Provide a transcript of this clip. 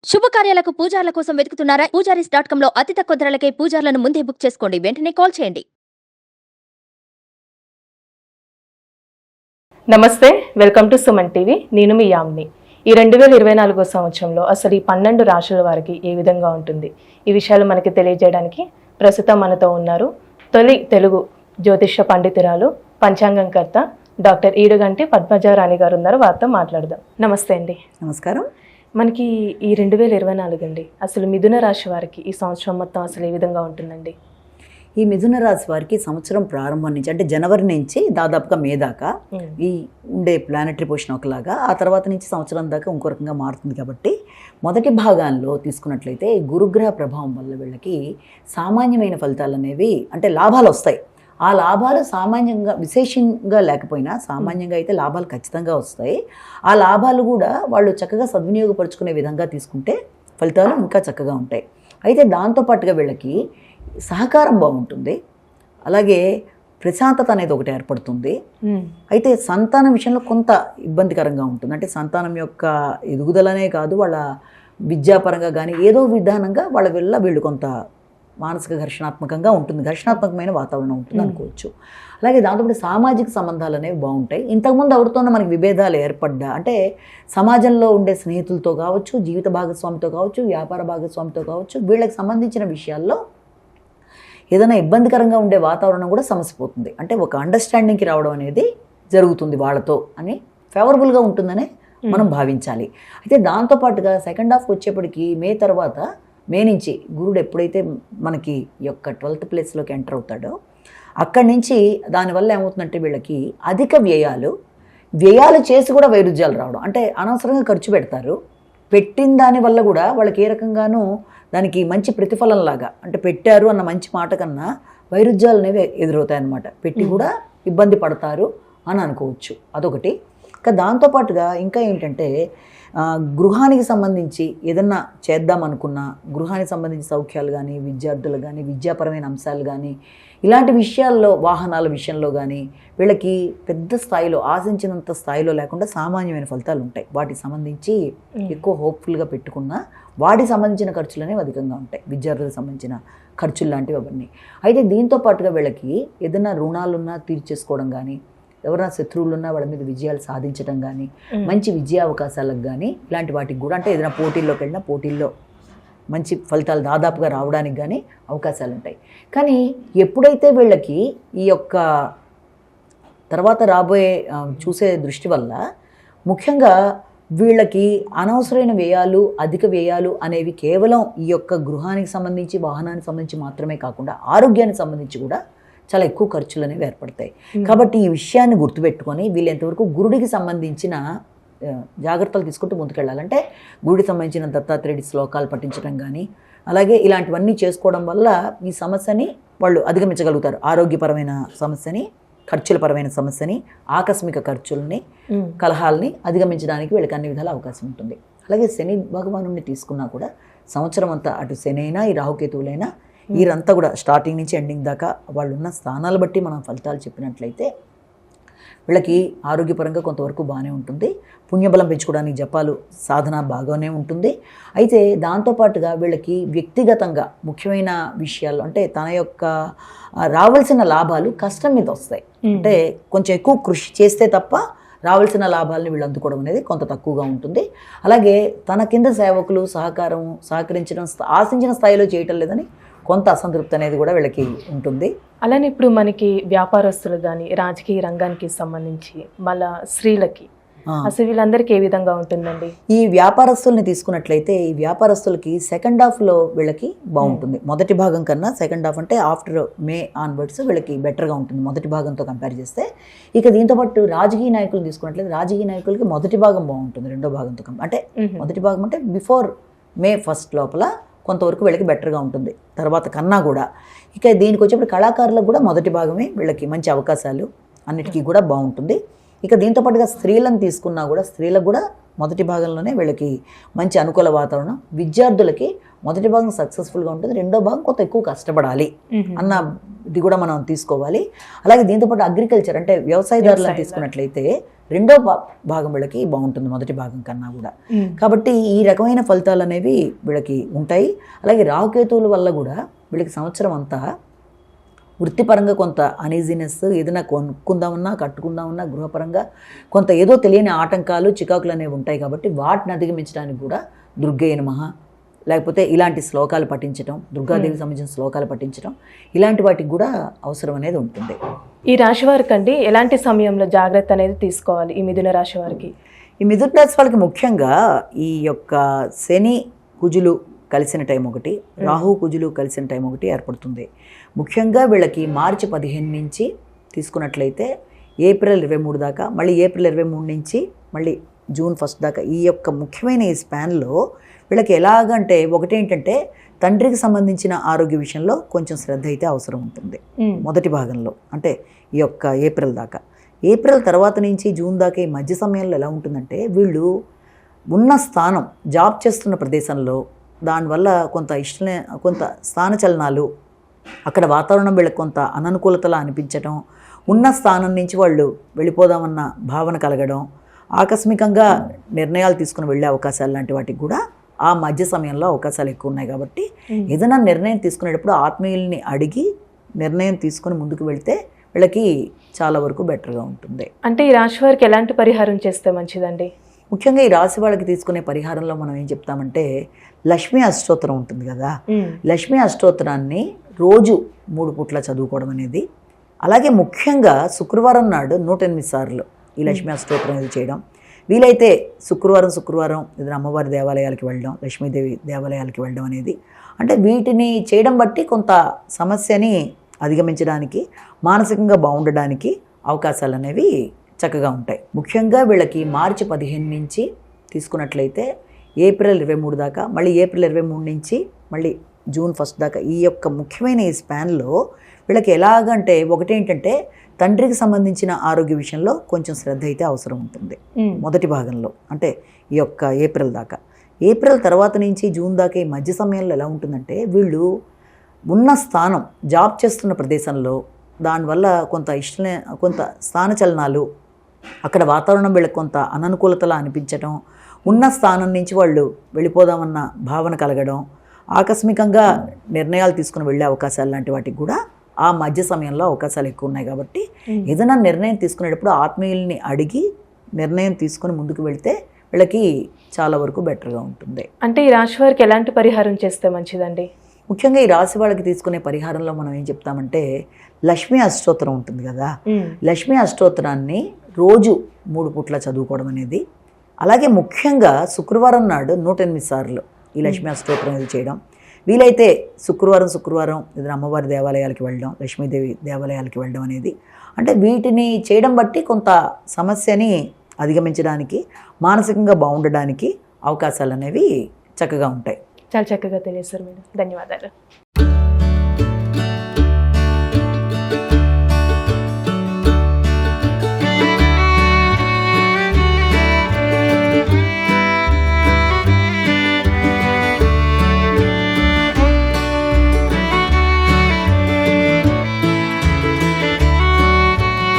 శుభకార్యాలకు పూజార్ల కోసం వెతుకుతున్నారా? పూజారీస్.com లో అతి తక్కువ ధరలకే పూజార్లను ముందే బుక్ చేసుకోండి. వెంటనే కాల్ చేయండి. నమస్తే, వెల్కమ్ టు సుమన్ టీవీ. నేను మీ యామ్ని. ఈ 2024 సంవత్సరంలో అసలు ఈ 12 రాశుల వారికి ఏ విధంగా ఉంటుంది, ఈ విషయాలు మనకి తెలియజేయడానికి ప్రస్తుతం మనతో ఉన్నారు తొలి తెలుగు జ్యోతిష్య పండితురాలు, పంచాంగంకర్త డాక్టర్ ఈడుగంటి పద్మజారాణి గారు ఉన్నారు. వారితో మాట్లాడదాం. నమస్తే అండి. నమస్కారం. మనకి ఈ 2024 అండి, అసలు మిథున రాశి వారికి ఈ సంవత్సరం మొత్తం అసలు ఏ విధంగా ఉంటుందండి? ఈ మిథున రాశి వారికి సంవత్సరం ప్రారంభం నుంచి అంటే జనవరి నుంచి దాదాపుగా మే దాకా ఈ ఉండే ప్లానెటరీ పొజిషన్ ఒకలాగా, ఆ తర్వాత నుంచి సంవత్సరం దాకా ఇంకో రకంగా మారుతుంది. కాబట్టి మొదటి భాగాల్లో తీసుకున్నట్లయితే గురుగ్రహ ప్రభావం వల్ల వీళ్ళకి సామాన్యమైన ఫలితాలు అనేవి అంటే లాభాలు వస్తాయి. ఆ లాభాలు సామాన్యంగా విశేషంగా లేకపోయినా సామాన్యంగా అయితే లాభాలు ఖచ్చితంగా వస్తాయి. ఆ లాభాలు కూడా వాళ్ళు చక్కగా సద్వినియోగపరుచుకునే విధంగా తీసుకుంటే ఫలితాలు ఇంకా చక్కగా ఉంటాయి. అయితే దాంతోపాటుగా వీళ్ళకి సహకారం బాగుంటుంది, అలాగే ప్రశాంతత అనేది ఒకటి ఏర్పడుతుంది. అయితే సంతానం విషయంలో కొంత ఇబ్బందికరంగా ఉంటుంది. అంటే సంతానం యొక్క ఎదుగుదలనే కాదు, వాళ్ళ విద్యాపరంగా కానీ ఏదో విధానంగా వాళ్ళ వల్ల వీళ్ళు కొంత మానసిక ఘర్షణాత్మకంగా ఉంటుంది, ఘర్షణాత్మకమైన వాతావరణం ఉంటుంది అనుకోవచ్చు. అలాగే దాంతోపాటు సామాజిక సంబంధాలు అనేవి బాగుంటాయి. ఇంతకుముందు ఎవరితోనో మనకి విభేదాలు ఏర్పడ్డా అంటే సమాజంలో ఉండే స్నేహితులతో కావచ్చు, జీవిత భాగస్వామితో కావచ్చు, వ్యాపార భాగస్వామితో కావచ్చు, వీళ్ళకి సంబంధించిన విషయాల్లో ఏదైనా ఇబ్బందికరంగా ఉండే వాతావరణం కూడా సమసిపోతుంది. అంటే ఒక అండర్స్టాండింగ్కి రావడం అనేది జరుగుతుంది వాళ్ళతో అని, ఫేవరబుల్గా ఉంటుందని మనం భావించాలి. అయితే దాంతోపాటుగా సెకండ్ హాఫ్కి వచ్చేప్పటికి మే నుంచి గురుడు ఎప్పుడైతే మనకి ఈ యొక్క 12th ప్లేస్లోకి ఎంటర్ అవుతాడో అక్కడి నుంచి దానివల్ల ఏమవుతుందంటే వీళ్ళకి అధిక వ్యయాలు చేసి కూడా వైరుధ్యాలు రావడం, అంటే అనవసరంగా ఖర్చు పెడతారు. పెట్టిన దానివల్ల కూడా వాళ్ళకి ఏ రకంగానూ దానికి మంచి ప్రతిఫలంలాగా అంటే పెట్టారు అన్న మంచి మాట కన్నా వైరుధ్యాలు అనేవి ఎదురవుతాయి అన్నమాట. పెట్టి కూడా ఇబ్బంది పడతారు అని అనుకోవచ్చు. అదొకటి. ఇంకా దాంతోపాటుగా ఇంకా ఏంటంటే గృహానికి సంబంధించి ఏదన్నా చేద్దామనుకున్నా, గృహానికి సంబంధించి సౌఖ్యాలు కానీ, విద్యార్థులు కానీ, విద్యాపరమైన అంశాలు కానీ, ఇలాంటి విషయాల్లో వాహనాల విషయంలో కానీ వీళ్ళకి పెద్ద స్థాయిలో ఆశించినంత స్థాయిలో లేకుండా సామాన్యమైన ఫలితాలు ఉంటాయి. వాటికి సంబంధించి ఎక్కువ హోప్ఫుల్గా పెట్టుకున్నా వాటికి సంబంధించిన ఖర్చులు అనేవి అధికంగా ఉంటాయి, విద్యార్థులకు సంబంధించిన ఖర్చులు లాంటివి అవన్నీ. అయితే దీంతో పాటుగా వీళ్ళకి ఏదైనా రుణాలున్నా తీర్చేసుకోవడం కానీ, ఎవరైనా శత్రువులున్నా వాళ్ళ మీద విజయాలు సాధించడం కానీ, మంచి విజయ అవకాశాలకు కానీ, ఇలాంటి వాటికి కూడా అంటే ఏదైనా పోటీల్లోకి వెళ్ళినా పోటీల్లో మంచి ఫలితాలు దాదాపుగా రావడానికి కానీ అవకాశాలు ఉంటాయి. కానీ ఎప్పుడైతే వీళ్ళకి ఈ యొక్క తర్వాత రాబోయే చూసే దృష్టి వల్ల ముఖ్యంగా వీళ్ళకి అనవసరమైన వ్యయాలు, అధిక వ్యయాలు అనేవి కేవలం ఈ యొక్క గృహానికి సంబంధించి, వాహనానికి సంబంధించి మాత్రమే కాకుండా ఆరోగ్యానికి సంబంధించి కూడా చాలా ఎక్కువ ఖర్చులు అనేవి ఏర్పడతాయి. కాబట్టి ఈ విషయాన్ని గుర్తుపెట్టుకొని వీళ్ళు ఎంతవరకు గురుడికి సంబంధించిన జాగ్రత్తలు తీసుకుంటూ ముందుకెళ్ళాలంటే గురుడికి సంబంధించిన దత్తాత్రేయుడి శ్లోకాలు పఠించడం కానీ, అలాగే ఇలాంటివన్నీ చేసుకోవడం వల్ల ఈ సమస్యని వాళ్ళు అధిగమించగలుగుతారు. ఆరోగ్యపరమైన సమస్యని, ఖర్చులపరమైన సమస్యని, ఆకస్మిక ఖర్చుల్ని, కలహాలని అధిగమించడానికి వీళ్ళకి అన్ని విధాల అవకాశం ఉంటుంది. అలాగే శని భగవానుడిని తీసుకున్నా కూడా సంవత్సరం అంతా అటు శని అయినా ఈ రాహుకేతువులైనా వీరంతా కూడా స్టార్టింగ్ నుంచి ఎండింగ్ దాకా వాళ్ళు ఉన్న స్థానాలు బట్టి మనం ఫలితాలు చెప్పినట్లయితే వీళ్ళకి ఆరోగ్యపరంగా కొంతవరకు బాగానే ఉంటుంది. పుణ్యబలం పెంచుకోవడానికి జపాలు సాధన బాగానే ఉంటుంది. అయితే దాంతోపాటుగా వీళ్ళకి వ్యక్తిగతంగా ముఖ్యమైన విషయాలు అంటే తన యొక్క రావాల్సిన లాభాలు కష్టం మీద వస్తాయి. అంటే కొంచెం ఎక్కువ కృషి చేస్తే తప్ప రావాల్సిన లాభాలని వీళ్ళు అందుకోవడం అనేది కొంత తక్కువగా ఉంటుంది. అలాగే తన కింద సేవకులు సహకరించడం ఆశించిన స్థాయిలో చేయటం లేదని కొంత అసంతృప్తి అనేది కూడా వీళ్ళకి ఉంటుంది. అలానే ఇప్పుడు మనకి వ్యాపారస్తులు కానీ, రాజకీయ రంగానికి సంబంధించి మళ్ళా స్త్రీలకి అసలు వీళ్ళందరికీ ఏ విధంగా ఉంటుందండి? ఈ వ్యాపారస్తుల్ని తీసుకున్నట్లయితే ఈ వ్యాపారస్తులకి సెకండ్ హాఫ్లో వీళ్ళకి బాగుంటుంది. మొదటి భాగం కన్నా సెకండ్ హాఫ్ అంటే ఆఫ్టర్ మే ఆన్వర్డ్స్ వీళ్ళకి బెటర్గా ఉంటుంది మొదటి భాగంతో కంపేర్ చేస్తే. ఇక దీంతోపాటు రాజకీయ నాయకులు తీసుకున్నట్లయితే రాజకీయ నాయకులకి మొదటి భాగం బాగుంటుంది రెండో భాగంతో అంటే మొదటి భాగం అంటే బిఫోర్ మే 1 లోపల కొంతవరకు వీళ్ళకి బెటర్గా ఉంటుంది తర్వాత కన్నా కూడా. ఇక దీనికి వచ్చేప్పుడు కళాకారులకు కూడా మొదటి భాగమే వీళ్ళకి మంచి అవకాశాలు అన్నిటికీ కూడా బాగుంటుంది. ఇక దీంతోపాటుగా స్త్రీలను తీసుకున్నా కూడా స్త్రీలకు కూడా మొదటి భాగంలోనే వీళ్ళకి మంచి అనుకూల వాతావరణం. విద్యార్థులకి మొదటి భాగం సక్సెస్ఫుల్గా ఉంటుంది, రెండో భాగం కొంత ఎక్కువ కష్టపడాలి అన్న ఇది కూడా మనం తీసుకోవాలి. అలాగే దీంతోపాటు అగ్రికల్చర్ అంటే వ్యవసాయదారులను తీసుకున్నట్లయితే రెండో భాగం వీళ్ళకి బాగుంటుంది మొదటి భాగం కన్నా కూడా. కాబట్టి ఈ రకమైన ఫలితాలు అనేవి వీళ్ళకి ఉంటాయి. అలాగే రాహుకేతువుల వల్ల కూడా వీళ్ళకి సంవత్సరం అంతా వృత్తిపరంగా కొంత అనీజీనెస్, ఏదైనా కొనుక్కుందామన్నా కట్టుకుందామన్నా గృహపరంగా కొంత ఏదో తెలియని ఆటంకాలు చికాకులు అనేవి ఉంటాయి. కాబట్టి వాటిని అధిగమించడానికి కూడా దుర్గే నమః, లేకపోతే ఇలాంటి శ్లోకాలు పఠించడం, దుర్గాదేవికి సంబంధించిన శ్లోకాలు పఠించడం, ఇలాంటి వాటికి కూడా అవసరం అనేది ఉంటుంది. ఈ రాశి వారికి అండి ఎలాంటి సమయంలో జాగ్రత్త అనేది తీసుకోవాలి ఈ మిథున రాశి వారికి? ఈ మిథున రాశి వాళ్ళకి ముఖ్యంగా ఈ యొక్క శని కుజులు కలిసిన టైం ఒకటి, రాహు కుజులు కలిసిన టైం ఒకటి ఏర్పడుతుంది. ముఖ్యంగా వీళ్ళకి మార్చి 15 నుంచి తీసుకున్నట్లయితే ఏప్రిల్ 23 దాకా, మళ్ళీ ఏప్రిల్ 23 నుంచి మళ్ళీ జూన్ 1 దాకా ఈ యొక్క ముఖ్యమైన ఈ స్పాన్లో వీళ్ళకి ఎలాగంటే ఒకటేంటంటే తండ్రికి సంబంధించిన ఆరోగ్య విషయంలో కొంచెం శ్రద్ధ అయితే అవసరం ఉంటుంది మొదటి భాగంలో, అంటే ఈ యొక్క ఏప్రిల్ దాకా. ఏప్రిల్ తర్వాత నుంచి జూన్ దాకా ఈ మధ్య సమయంలో ఎలా ఉంటుందంటే వీళ్ళు ఉన్న స్థానం, జాబ్ చేస్తున్న ప్రదేశంలో దానివల్ల కొంత స్థానచలనాలు, అక్కడ వాతావరణం వీళ్ళకి కొంత అననుకూలతలా అనిపించడం, ఉన్న స్థానం నుంచి వాళ్ళు వెళ్ళిపోదామన్న భావన కలగడం, ఆకస్మికంగా నిర్ణయాలు తీసుకుని వెళ్ళే అవకాశాలు లాంటి వాటికి కూడా ఆ మధ్య సమయంలో అవకాశాలు ఎక్కువ ఉన్నాయి. కాబట్టి ఏదైనా నిర్ణయం తీసుకునేటప్పుడు ఆత్మీయుల్ని అడిగి నిర్ణయం తీసుకుని ముందుకు వెళ్తే వీళ్ళకి చాలా వరకు బెటర్గా ఉంటుంది. అంటే ఈ రాశి వారికి ఎలాంటి పరిహారం చేస్తే మంచిదండి? ముఖ్యంగా ఈ రాశి వాళ్ళకి తీసుకునే పరిహారంలో మనం ఏం చెప్తామంటే లక్ష్మీ అష్టోత్తరం ఉంటుంది కదా, లక్ష్మీ అష్టోత్తరాన్ని రోజు 3 పూట్ల చదువుకోవడం అనేది, అలాగే ముఖ్యంగా శుక్రవారం నాడు 108 సార్లు ఈ లక్ష్మీ అష్టోత్తరం అనేది చేయడం. వీలైతే శుక్రవారం ఏదైనా అమ్మవారి దేవాలయాలకి వెళ్ళడం, లక్ష్మీదేవి దేవాలయాలకి వెళ్ళడం అనేది, అంటే వీటిని చేయడం బట్టి కొంత సమస్యని అధిగమించడానికి, మానసికంగా బాగుండడానికి అవకాశాలు అనేవి చక్కగా ఉంటాయి. ముఖ్యంగా వీళ్ళకి మార్చి 15 నుంచి తీసుకున్నట్లయితే ఏప్రిల్ 23 దాకా, మళ్ళీ ఏప్రిల్ 23 నుంచి మళ్ళీ జూన్ 1 దాకా ఈ యొక్క ముఖ్యమైన ఈ స్పాన్లో వీళ్ళకి ఎలాగంటే ఒకటేంటంటే తండ్రికి సంబంధించిన ఆరోగ్య విషయంలో కొంచెం శ్రద్ధ అయితే అవసరం ఉంటుంది మొదటి భాగంలో, అంటే ఈ యొక్క ఏప్రిల్ దాకా. ఏప్రిల్ తర్వాత నుంచి జూన్ దాకా ఈ మధ్య సమయంలో ఎలా ఉంటుందంటే వీళ్ళు ఉన్న స్థానం, జాబ్ చేస్తున్న ప్రదేశంలో దానివల్ల కొంత స్థానచలనాలు, అక్కడ వాతావరణం వీళ్ళకి కొంత అననుకూలతలా అనిపించడం, ఉన్న స్థానం నుంచి వాళ్ళు వెళ్ళిపోదామన్న భావన కలగడం, ఆకస్మికంగా నిర్ణయాలు తీసుకుని వెళ్ళే అవకాశాలు లాంటి వాటికి కూడా ఆ మధ్య సమయంలో అవకాశాలు ఎక్కువ ఉన్నాయి. కాబట్టి ఏదైనా నిర్ణయం తీసుకునేటప్పుడు ఆత్మీయుల్ని అడిగి నిర్ణయం తీసుకుని ముందుకు వెళ్తే వీళ్ళకి చాలా వరకు బెటర్గా ఉంటుంది. అంటే ఈ రాశి వారికి ఎలాంటి పరిహారం చేస్తే మంచిదండి? ముఖ్యంగా ఈ రాశి వాళ్ళకి తీసుకునే పరిహారంలో మనం ఏం చెప్తామంటే లక్ష్మీ అష్టోత్తరం ఉంటుంది కదా, లక్ష్మీ అష్టోత్తరాన్ని రోజు 3 పూట్ల చదువుకోవడం అనేది, అలాగే ముఖ్యంగా శుక్రవారం నాడు 108 సార్లు ఈ లక్ష్మీ అష్టోత్తరం అనేది చేయడం. వీలైతే శుక్రవారం ఏదైనా అమ్మవారి దేవాలయాలకి వెళ్ళడం, లక్ష్మీదేవి దేవాలయాలకి వెళ్ళడం అనేది, అంటే వీటిని చేయడం బట్టి కొంత సమస్యని అధిగమించడానికి, మానసికంగా బాగుండడానికి అవకాశాలు అనేవి చక్కగా ఉంటాయి. చాలా చక్కగా తెలియజేశారు మేడం, ధన్యవాదాలు.